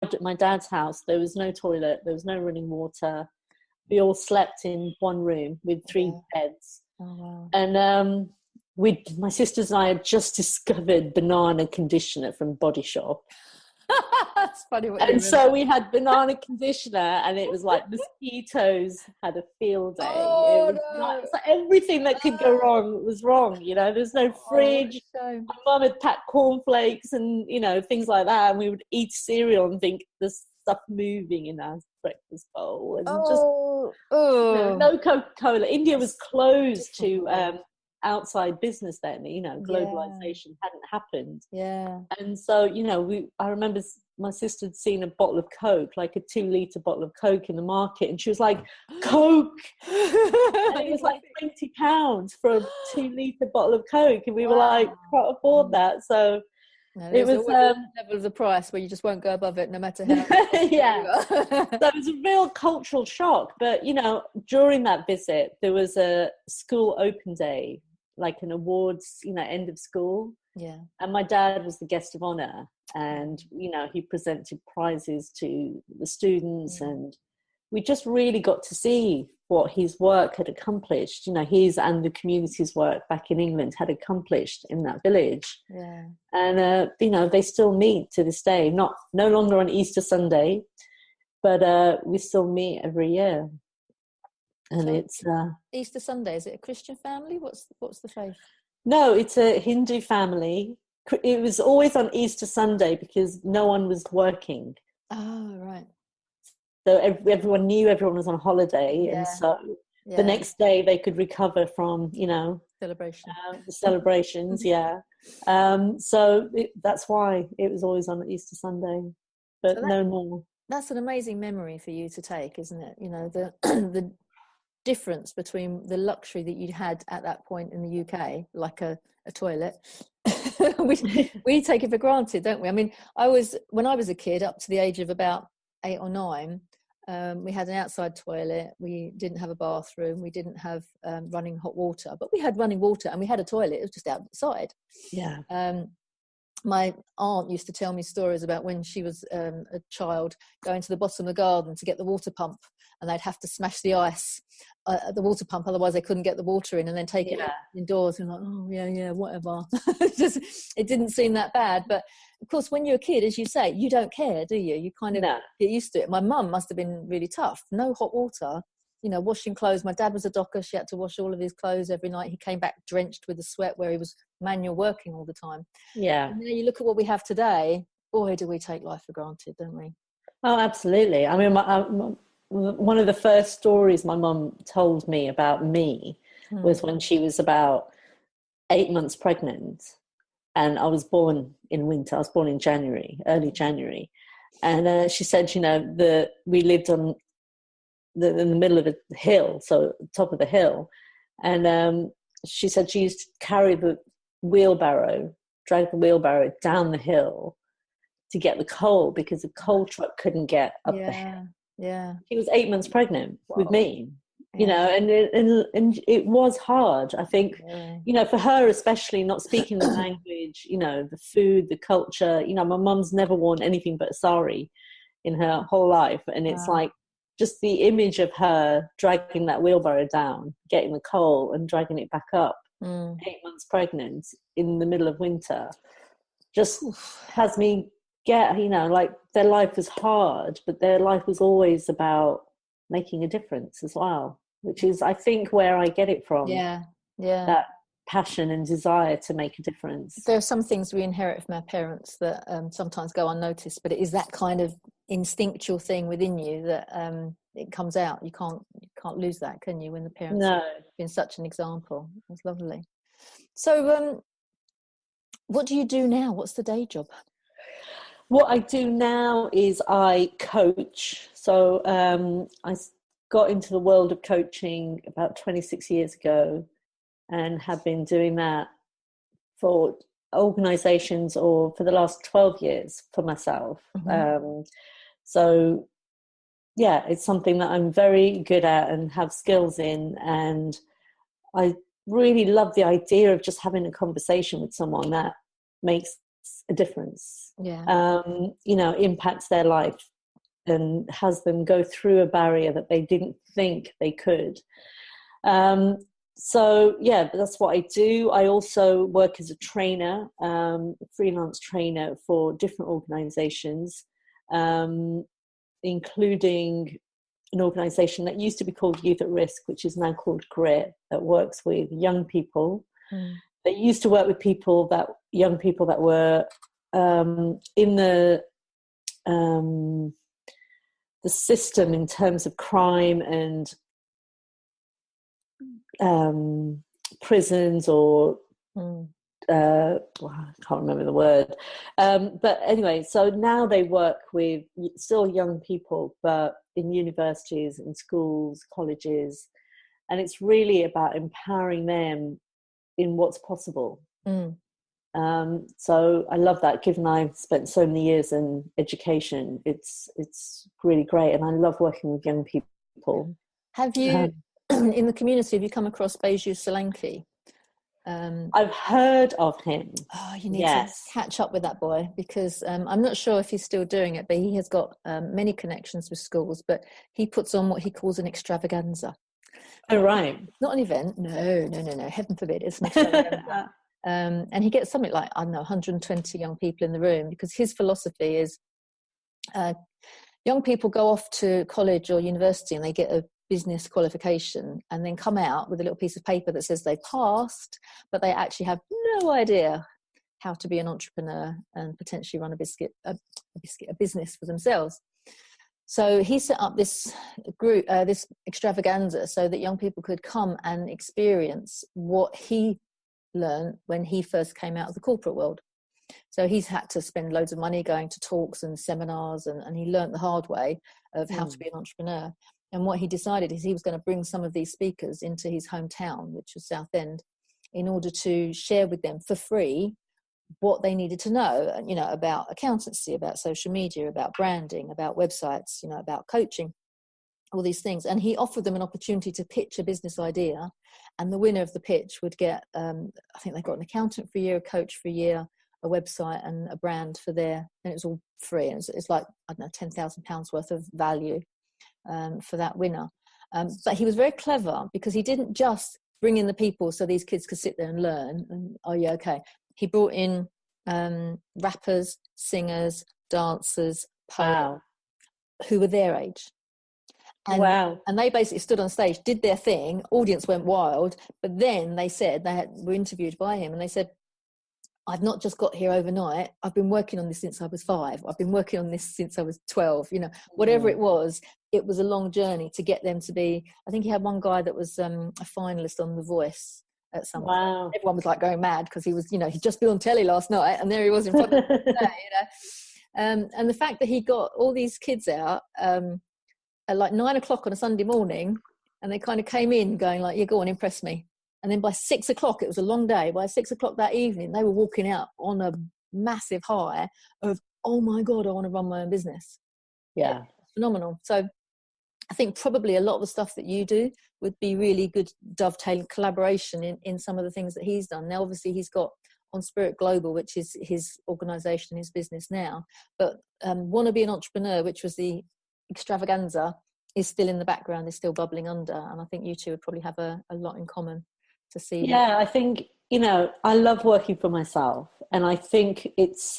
at my dad's house, there was no toilet, there was no running water. We all slept in one room with 3 beds. Oh, wow. And my sisters and I had just discovered banana conditioner from Body Shop. That's funny. And so we had banana conditioner, and it was like mosquitoes had a field day. Oh, it was like everything that could go wrong was wrong. There's no fridge. My mum had packed cornflakes and things like that, and we would eat cereal and think there's stuff moving in our breakfast bowl, and no Coca-Cola. India was closed to outside business then. Globalization hadn't happened. And so I remember my sister had seen a bottle of Coke, like a 2-liter bottle of Coke in the market, and she was like, Coke. And it was like £20 for a 2-liter bottle of Coke, and we were like, can't afford that. So it was a level of the price where you just won't go above it, no matter how. So it was a real cultural shock. But during that visit, there was a school open day, like an awards, end of school. And my dad was the guest of honor, and he presented prizes to the students, and we just really got to see what his work had accomplished. His and the community's work back in England had accomplished in that village. And they still meet to this day, no longer on Easter Sunday, but we still meet every year. And so it's Easter Sunday. Is it a Christian family? What's the faith? No, it's a Hindu family. It was always on Easter Sunday because no one was working. Oh, right. So everyone knew everyone was on holiday, and so the next day they could recover from celebration, the celebrations. So that's why it was always on Easter Sunday, but so no more. That's an amazing memory for you to take, isn't it? The difference between the luxury that you'd had at that point in the UK, like a toilet. we take it for granted, don't we? I mean, when I was a kid, up to the age of about 8 or 9, we had an outside toilet. We didn't have a bathroom. We didn't have running hot water, but we had running water, and we had a toilet. It was just outside. My aunt used to tell me stories about when she was a child going to the bottom of the garden to get the water pump, and they'd have to smash the ice at the water pump, otherwise they couldn't get the water in, and then take it indoors and like, whatever. It didn't seem that bad, but of course when you're a kid, as you say, you don't care, do you? You kind of get used to it. My mum must have been really tough. No hot water, washing clothes. My dad was a docker. She had to wash all of his clothes every night. He came back drenched with the sweat where he was manual working all the time. And now you look at what we have today. Boy, do we take life for granted, don't we? Oh, absolutely. I mean, one of the first stories my mum told me about me was when she was about 8 months pregnant, and I was born in winter. I was born in January, early January. And she said, we lived on in the middle of a hill, so top of the hill. And she said she used to carry drag the wheelbarrow down the hill to get the coal, because the coal truck couldn't get up the hill. She was 8 months pregnant with me, and it was hard. I think, for her especially, not speaking the language, the food, the culture. My mum's never worn anything but a sari in her whole life, and it's like just the image of her dragging that wheelbarrow down, getting the coal and dragging it back up, 8 months pregnant in the middle of winter, just has me get, like their life was hard, but their life was always about making a difference as well, which is, I think, where I get it from. That passion and desire to make a difference. There are some things we inherit from our parents that sometimes go unnoticed, but it is that kind of instinctual thing within you that it comes out. You can't lose that, can you, when the parents have been such an example. It's lovely. So what do you do now? What's the day job? What I do now is I coach. So I got into the world of coaching about 26 years ago, and have been doing that for organizations or for the last 12 years for myself. So it's something that I'm very good at and have skills in. And I really love the idea of just having a conversation with someone that makes a difference, Yeah. Impacts their life and has them go through a barrier that they didn't think they could. So yeah, that's what I do. I also work as a trainer, freelance trainer for different organizations, including an organization that used to be called Youth at Risk, which is now called GRIT, that works with young people. They used to work with young people that were in the system in terms of crime and prisons, or I can't remember the word. But anyway, so now they work with still young people, but in universities, in schools, colleges, and it's really about empowering them in what's possible. So I love that, given I've spent so many years in education. It's really great, and I love working with young people. Have you, in the community, have you come across Beju Solanki? I've heard of him. Oh, you need to catch up with that boy, because I'm not sure if he's still doing it, but he has got many connections with schools, but he puts on what he calls an extravaganza. Oh, right. Not an event. No. Heaven forbid. It's an extravaganza. And he gets something like, I don't know, 120 young people in the room, because his philosophy is young people go off to college or university and they get a business qualification and then come out with a little piece of paper that says they passed, but they actually have no idea how to be an entrepreneur and potentially run a business for themselves. So he set up this group, this extravaganza, so that young people could come and experience what he learned when he first came out of the corporate world. So he's had to spend loads of money going to talks and seminars, and he learned the hard way of how to be an entrepreneur. And what he decided is he was going to bring some of these speakers into his hometown, which was Southend, in order to share with them for free what they needed to know, about accountancy, about social media, about branding, about websites, about coaching, all these things. And he offered them an opportunity to pitch a business idea, and the winner of the pitch would get, I think they got an accountant for a year, a coach for a year, a website and a brand for and it was all free. And it's like, I don't know, £10,000 worth of value for that winner. But he was very clever, because he didn't just bring in the people so these kids could sit there and learn. And, oh yeah, okay. He brought in rappers, singers, dancers, poets, who were their age. And they basically stood on stage, did their thing, audience went wild, but then they said, were interviewed by him, and they said, I've not just got here overnight. I've been working on this since I was 5. I've been working on this since I was 12. Whatever it was a long journey to get them to be. I think he had one guy that was a finalist on The Voice at some point. Everyone was like going mad, because he was, he'd just been on telly last night, and there he was in front of them today, and the fact that he got all these kids out at like 9 o'clock on a Sunday morning, and they kind of came in going like, yeah, go on, impress me. And then by 6 o'clock, it was a long day. By 6 o'clock that evening, they were walking out on a massive high of, oh my God, I want to run my own business. Yeah. It's phenomenal. So I think probably a lot of the stuff that you do would be really good dovetailing collaboration in some of the things that he's done. Now, obviously, he's got On Spirit Global, which is his organisation, his business now. But Want to Be an Entrepreneur, which was the extravaganza, is still in the background, is still bubbling under. And I think you two would probably have a lot in common. To see. Yeah, I think, I love working for myself, and I think it's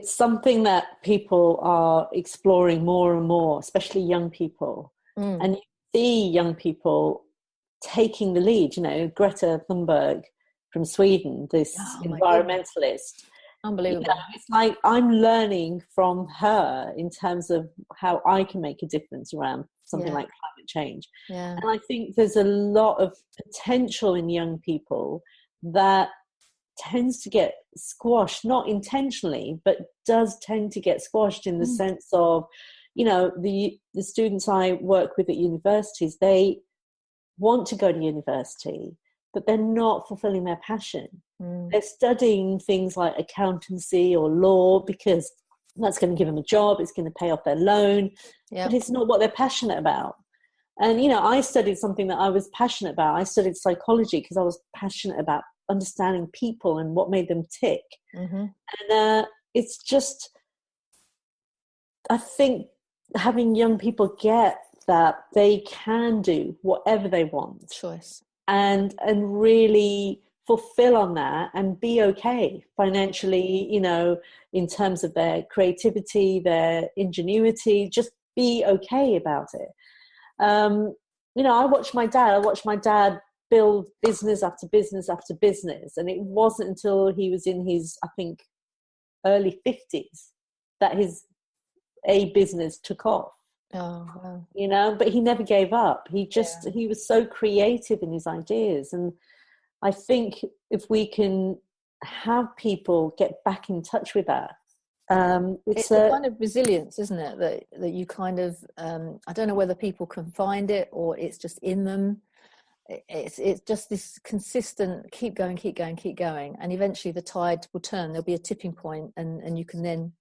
something that people are exploring more and more, especially young people. And you see young people taking the lead. Greta Thunberg from Sweden, this environmentalist. Unbelievable. It's like I'm learning from her in terms of how I can make a difference around something like climate change. And I think there's a lot of potential in young people that tends to get squashed, not intentionally, but does tend to get squashed in the sense of, the students I work with at universities, they want to go to university, but they're not fulfilling their passion. They're studying things like accountancy or law because that's going to give them a job, it's going to pay off their loan, but it's not what they're passionate about. And, I studied something that I was passionate about. I studied psychology because I was passionate about understanding people and what made them tick. And it's just, I think having young people get that they can do whatever they want, choice, and really fulfill on that and be okay financially, you know, in terms of their creativity, their ingenuity, just be okay about it. You know, I watched my dad build business after business after business, and it wasn't until he was in his, I think, early 50s that his business took off. Oh, wow. You know, but he never gave up. He was so creative in his ideas. And I think if we can have people get back in touch with that, it's a kind of resilience, isn't it? That you kind of, I don't know whether people can find it or it's just in them. It's just this consistent keep going, and eventually the tide will turn. There'll be a tipping point, and you can then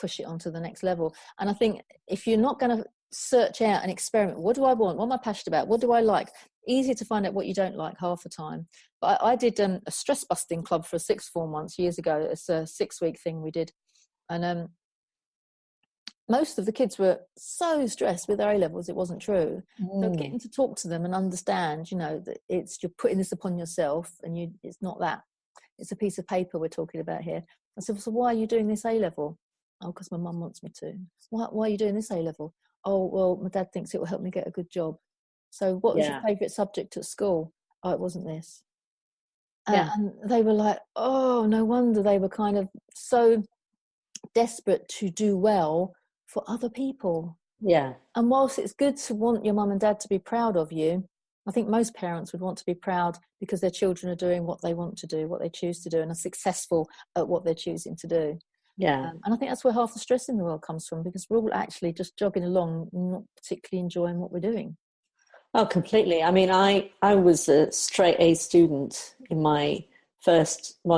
push it on to the next level. And I think if you're not going to search out and experiment, what do I want? What am I passionate about? What do I like? Easier to find out what you don't like half the time. But I did a stress busting club for a sixth form once years ago. It's a 6-week thing we did. And most of the kids were so stressed with their A-levels, it wasn't true. So getting to talk to them and understand, you know, that you're putting this upon yourself, and it's not that. It's a piece of paper we're talking about here. I said, so why are you doing this A-level? Oh, because my mum wants me to. Why are you doing this A-level? Oh, well, my dad thinks it will help me get a good job. So what was your favourite subject at school? Oh, it wasn't this. And they were like, oh, no wonder they were kind of so desperate to do well for other people. Yeah. And whilst it's good to want your mum and dad to be proud of you, I think most parents would want to be proud because their children are doing what they want to do, what they choose to do, and are successful at what they're choosing to do. Yeah. And I think that's where half the stress in the world comes from, because we're all actually just jogging along, not particularly enjoying what we're doing. Oh, completely. I mean, I was a straight A student in my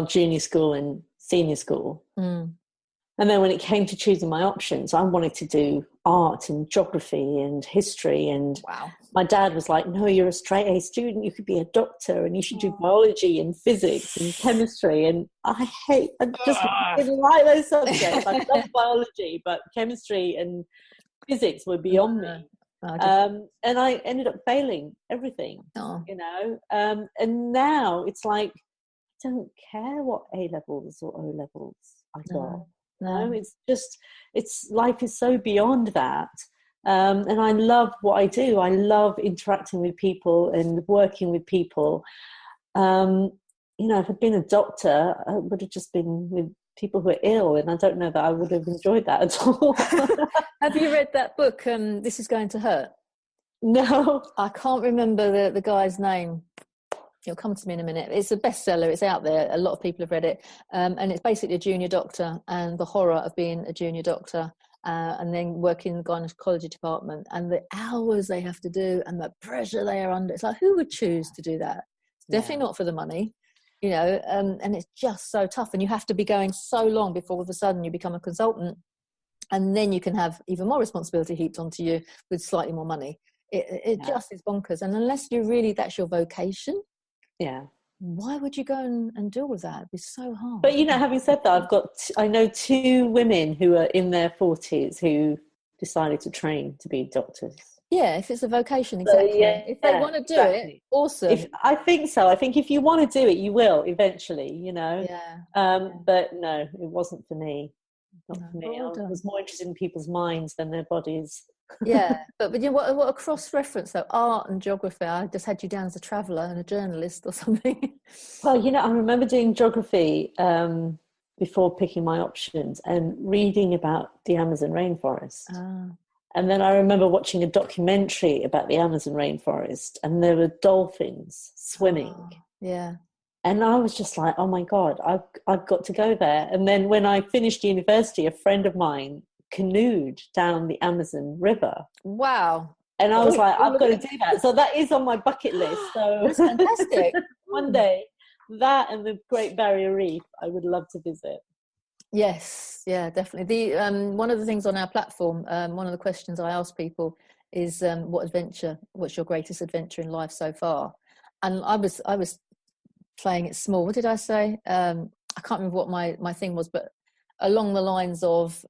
junior school and senior school. And then when it came to choosing my options, I wanted to do art and geography and history. And my dad was like, no, you're a straight A student. You could be a doctor, and you should do biology and physics and chemistry. And I just didn't like those subjects. I love biology, but chemistry and physics were beyond me. And I ended up failing everything, you know. And now it's like, I don't care what A-levels or O-levels I got. No, it's just, life is so beyond that. And I love what I do. I love interacting with people and working with people. You know, if I'd been a doctor, I would have just been with people who are ill, and I don't know that I would have enjoyed that at all. Have you read that book, This Is Going to Hurt? No. I can't remember the guy's name. It'll come to me in a minute. It's a bestseller. It's out there. A lot of people have read it. And it's basically a junior doctor and the horror of being a junior doctor and then working in the gynecology department, and the hours they have to do and the pressure they are under. It's like, who would choose to do that? It's definitely not for the money, you know, and it's just so tough. And you have to be going so long before all of a sudden you become a consultant, and then you can have even more responsibility heaped onto you with slightly more money. It just is bonkers. And unless that's your vocation, why would you go and deal with that? It'd be so hard. But, you know, having said that, I know 2 women who are in their 40s who decided to train to be doctors. Yeah, if it's a vocation, exactly. So, if they want to do it, awesome. I think so. I think if you want to do it, you will eventually, you know. But no, it wasn't for me. Not for me. I was more interested in people's minds than their bodies. But you know what a cross-reference though, art and geography. I just had you down as a traveller and a journalist or something. Well, you know, I remember doing geography before picking my options and reading about the Amazon rainforest. And then I remember watching a documentary about the Amazon rainforest, and there were dolphins swimming. And I was just like, oh my God, I've got to go there. And then when I finished university, a friend of mine canoed down the Amazon River. Wow. And I was like, I've got to do that. So that is on my bucket list. So that's fantastic. One day, that and the Great Barrier Reef, I would love to visit. Yes, yeah, definitely. One of the things on our platform, one of the questions I ask people is, what's your greatest adventure in life so far? And I was playing it small. What did I say? I can't remember what my thing was, but along the lines of